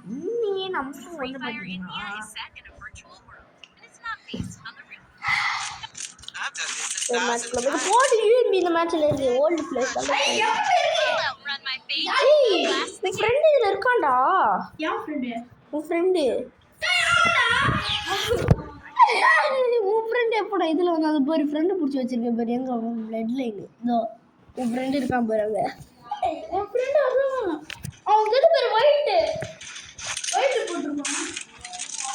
நீ நம்ம ஒண்ணு பண்ணீங்களா? போடு யூஎம்பி இந்த மேட்ச்ல இருக்கு ஓல்டு பிளேஸ் தான். உன் ஃப்ரெண்டு இதுல இருக்கான்டா. யார் ஃப்ரெண்டு? உன் ஃப்ரெண்டு. உன் ஃப்ரெண்டு எப்படா இதுல வந்து அது பாரு ஃப்ரெண்டு பிடிச்சி வச்சிருக்கேன் பாரு எங்க பிளட் லைன். இதோ உன் ஃப்ரெண்டு இருக்கான் பாரு அங்க. என் ஃப்ரெண்டு அதுவும் அவன் கிட்ட பேர் ஒயிட் போட்டுருப்பான்.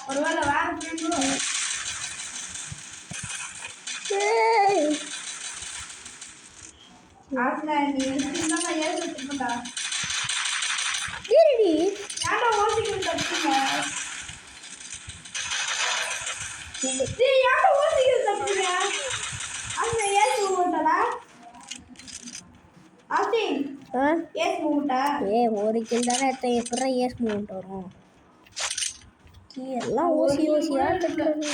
ஒருவேளை வேற ஃப்ரெண்டும். ஆஸ்லாண்டி என்னமா ஏறிட்டா? ஏறிடி. யாரோ ஓசிக்கு தப்பிங்க. டேய் யாரோ ஓசிக்கு தப்பிங்க. அந்த ஏஸ் மூவ்மென்ட்டா? ஆஸ்டின். ஏஸ் மூவ்மென்ட்டா? ஒரு கில் தானே எடுத்தேன் எப்பறா ஏஸ் மூவ்மென்ட் வரும்? எல்லாம் ஓசியா கட்டுறது.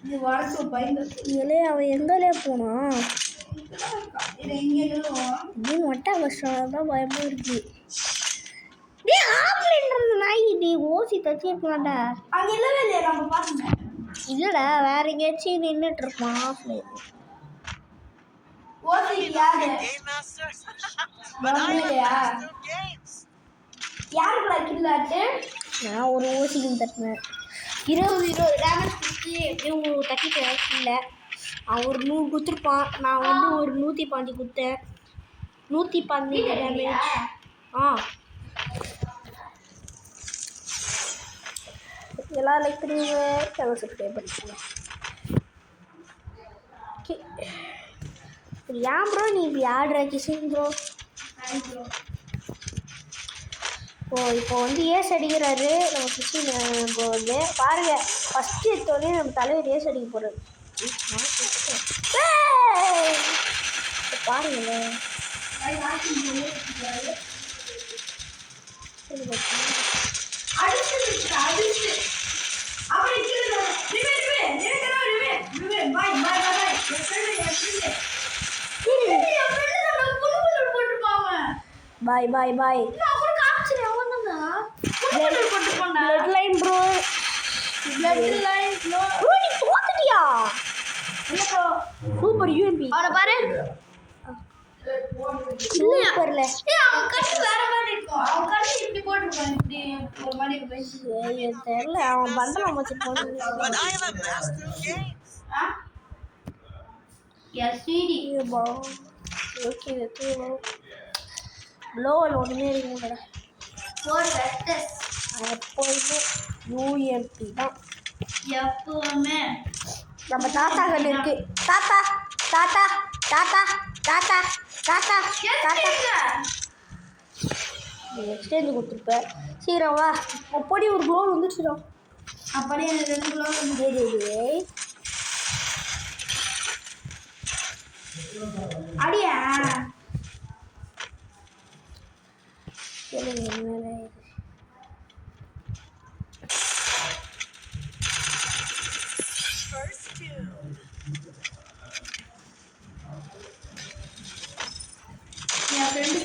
இது வரது பயந்து. இலே அவன் எங்கலே போனா? இது எங்க எழுதுவோம்? நீ மொட்டை கஷ்டம் தான் பயமா இருக்கு. டேய் ஆப்லைன்றது நாய் டி ஓசி தச்சி இருக்கலாம்டா. அங்க இல்லவே இல்லையா நம்ம பாருங்க. இல்லடா வேற எங்கேயாச்சும் நின்னுட்டு இருப்பான் ஆப்லைன். ஓசி யாரு? பம்மிலையா? யாருக்குடா கில்லாட்டு? நான் ஒரு ஓசிக்கு தட்டினேன் 20 டேமேஜ் கொடுத்து எப்படியும் தட்டிட்டேன் இல்லை. அவன் ஒரு 100 கொடுத்துருப்பான். நான் வந்து ஒரு 115 கொடுத்தேன். 115 டேமேஜ். எல்லாம் லைக் பண்ணுவீங்க சேனல் சப்ஸ்கிரைப் பண்ணிக்கோங்க. ஓகே ஏன் ப்ரோ நீ இப்படி ஆடுற கிஷன் ப்ரோ? இப்போ வந்து ஏஸ் அடிக்கிறாரு நம்ம கிஷன். இப்போ வந்து பாருங்க ஃபஸ்ட்டு எடுத்தோடனே நம்ம தலைவர் ஏஸ் அடிக்க போகிறாரு. பாருங்களேன் பாய் பாய் பாய். Blood line bro. நீ தோத்துட்டியா? Super UMP. அவனை பாரு சூப்பர்ல. அவன் கண்ணு வேற மாதிரி இருக்கும். அவன் கண்ணு இப்படி போட்டுருப்பான். இப்படி ஒரு மாதிரி தெரியல அவன் பண்றான் மச்சி போடு. எஸ்டிடி பா ஓகே ஓகே ப்ளோவல் ஒன்றுமே இருக்குங்கடா. ஃபோர் வெக்டர்ஸ் எப்போதுமே யூஎம்பி தான் எப்பவுமே. நம்ம தாத்தா கண்ணு இருக்கு. தாத்தா தாத்தா தாத்தா தாத்தா தாத்தா தாத்தா எக்ஸ்சேஞ்சு கொடுத்துருப்பேன். சீக்கிரம் வா அப்படி ஒரு க்ளோவ் வந்துச்சுடும். அப்படியே எனக்கு 2 க்ளோவ் வந்து அடியா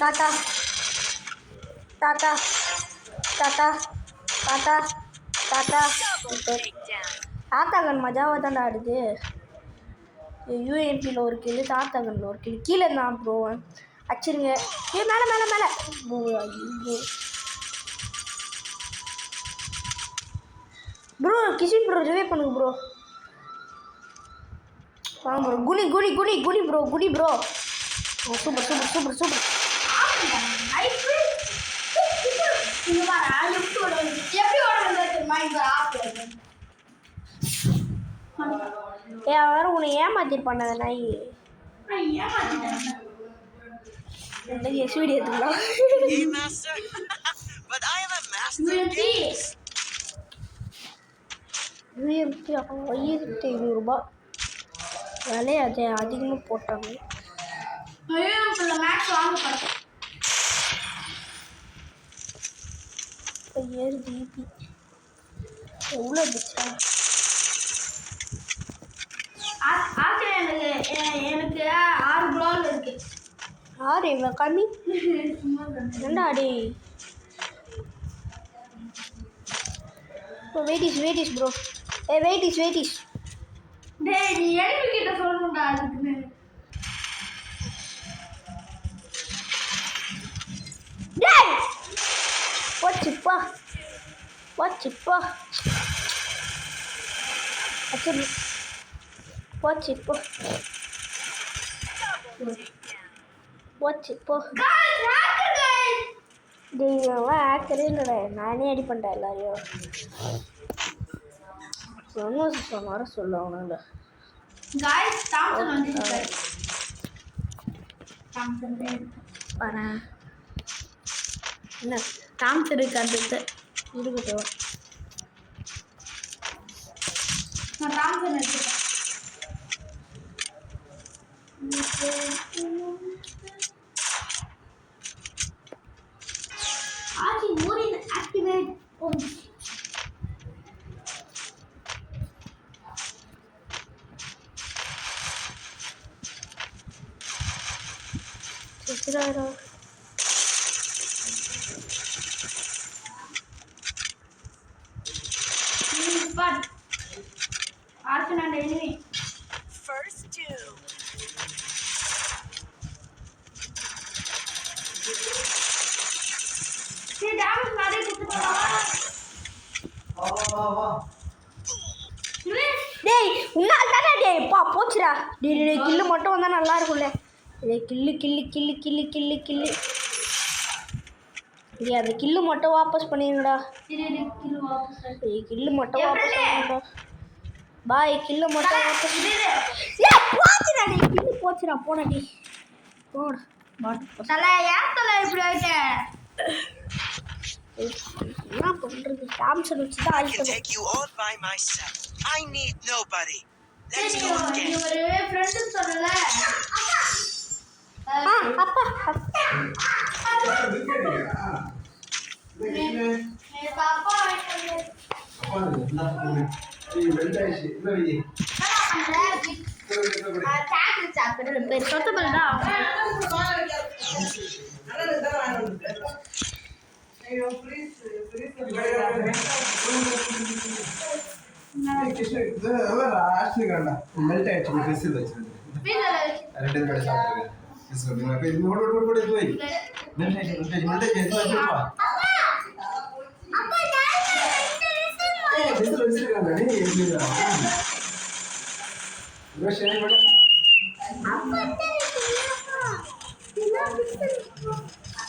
தாத்தா தாத்தா தாத்தா தாத்தா தாத்தா தாத்தாகன் மஜாவாக தான்டா ஆடுது. யூஎம்பியில் ஒரு கிலோ தாத்தாகனில் ஒரு கிலோ கீழே தான் ப்ரோ அடிச்சிருங்க. மேலே மேலே மேலே ப்ரோ கிஷன் ப்ரோ ரிவே பண்ணுங்க ப்ரோ. வாங்க ப்ரோ குனி குனி குனி குனி ப்ரோ குனி bro. Super super super super. வேற உன்னை ஏமாத்திருப்பான் அந்த நாய். எஸ்விடி எடுத்துக்கலாம். 1500 ரூபாய் விலையை அதை அதிகமாக போட்டாங்க. இப்போ 7 ஜிபி எவ்வளோ இருந்துச்சா? எனக்கு 6 க்ளோவ் இருக்கு. யார் இவன் கம்மி என்னடா டே wait is bro wait is டேய் நீ எனிமி கிட்ட சொல்லணும்டா அதுக்கு டேய் போச்சுப்பா அச்சரி போச்சுப்போ டேய் ஆக்கரே இல்லைடா நானே அடி பண்ணிட்டேன் எல்லாரையும் சொன்னார சொல்ல அவனால गाइस தாம்சன் வந்துட்டாரு தாம்சன் பாரு என்ன தாம்சன் இருக்காது இருக்கட்டும் நான் தாம்சன் எடுத்துட்டேன் ஆச்சி மூடின் activate Claro. But Archana and enemy. First two. See damage मारे कुछ तो டேய் உன்னால தானே டேய் பா போச்சுடா டேய் கில்லு மட்டும் வந்தா நல்லா இருக்கும்ல டேய் கில்லு டேய் அந்த கில்லு மட்டும் வாபஸ் பண்ணிடுடா किल वापस டேய் கில்லு மட்டும் வாபஸ் பண்ணிடுடா பாய் கில்லு மட்டும் வாபஸ் ஏய் போச்சுடா டேய் கில்லு போச்சுடா போடா டேய் போடா பாட் தல யார் தல இப்படி ஆயிட்ட என்ன பண்றது தாம்சன் வச்சு தான் I can அழிக்கணும் take you all by myself. I need nobody. Let's go நீ again. ஒரு ஃப்ரெண்ட் சொல்லல அப்பா நீ பாப்பா ஆயிட்ட மெல்ட் ஆயிடுச்சு ஃபிஷ் வச்சிருந்தேன் ரெண்டு பேரும் சாப்பிட்டுருக்கேன் ஃபிஷ் வந்து இது ஓடு போய் மெல்ட் ஆயிடுச்சு வச்சிருக்காங்க நீ எப்படிடா ரோஷன் என்ன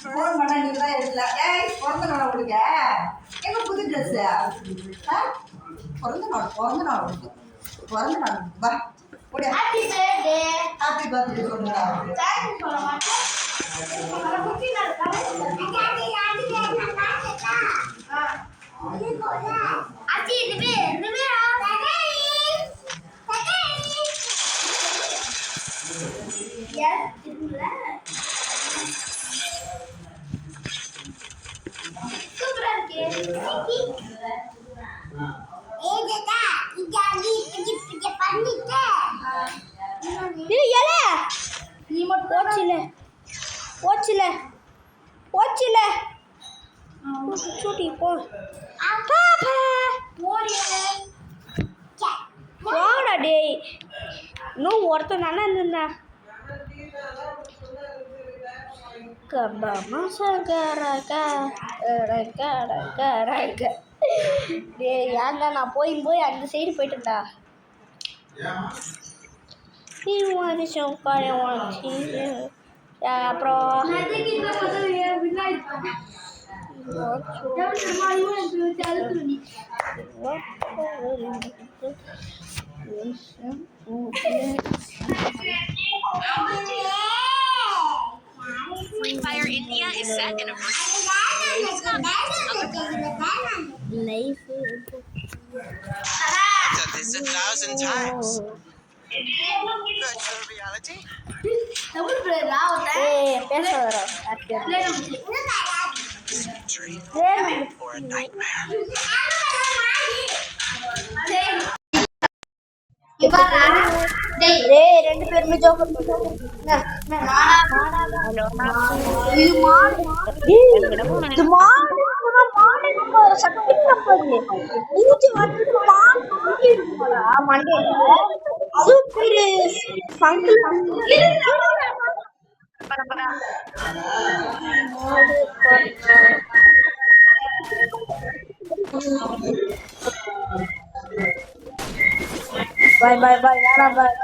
ஃபோன் பண்ணா நீங்க தான் எடுக்கல. ஏய் பிறந்த நாள் உங்களுக்கு எங்க புது ட்ரெஸ் பிறந்த நாள் உங்களுக்கு வா ஓடியா ஹாப்பி பர்த்டே ஹாப்பி பர்த்டே சொல்லுடா தேங்க்ஸ் சொல்ல மாட்டேன் அத குட்டி நாள் ஆச்சி இதுவே எஸ் இதுல சூப்பரா இருக்கே டேய் ஏலே நீ மட்டும் போச்சுல சூட்டி போ பாப்பா வாடா டேய் இன்னும் ஒருத்தன் தானே இருந்தா டேய் ஏன்டா நான் போய் அந்த சைடு போயிட்டேன்டா அப்புறம் Free Fire India is set in a life I've done this 1,000 times. Virtual reality? பேச வர Is it a dream or a nightmare? டேய் ரெண்டு பேருமே ஜோக்கர் பண்ணுங்க இது மாடு இது மாடு சத்தியம் நம்பாது மூஞ்சி வந்து மாடு இருக்குடா மண்டையில super ஃபங்கிள் Bye bye bye Nana bye.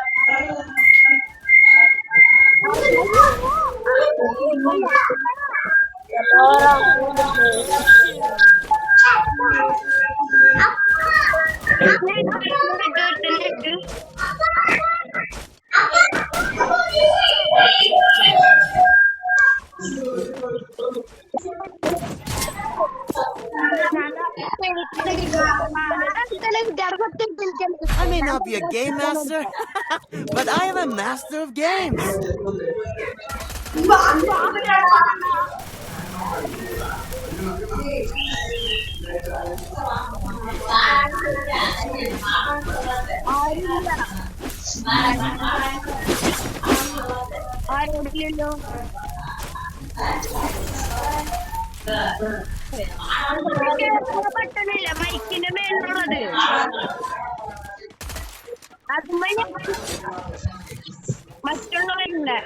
I may not be a game master, but I am a master of games. മൈക്കിന്റെ മേലുള്ളത് അത് മറ്റുള്ളവരുണ്ട്